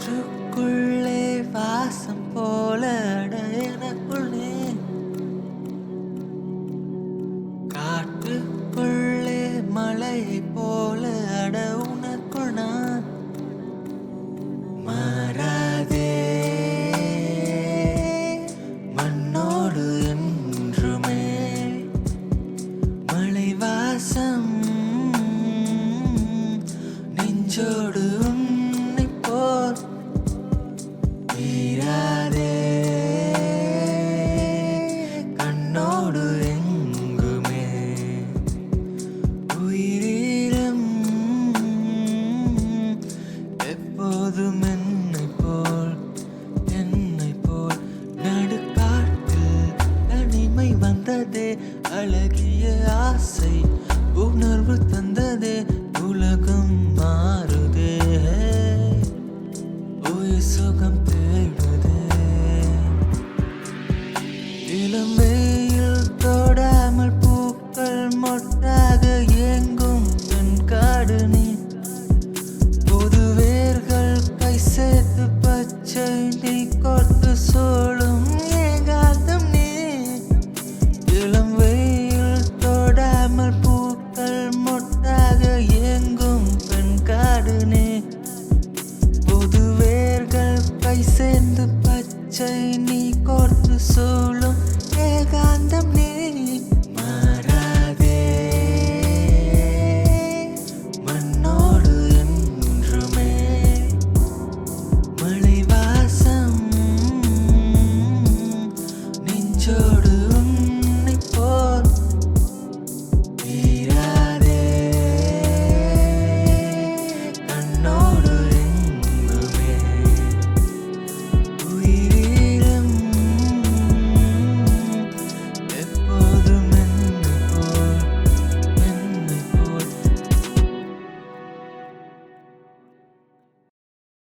காற்றுக்குள்ளே வாசம் போல அட எனக்குள்ளே காட்டுக்குள்ளே மலை போல அட உனக்குள் நான் மாறாதே மண்ணோடு என்றுமே மலை வாசம் நெஞ்சோடு உன்னை போல் தீராதே கண்ணோடு எங்குமே உயிரிலும் எப்போதும் என்னை போல் நடுக்காட்டில் தனிமை வந்ததே அழகிய ஆசை உணர்வு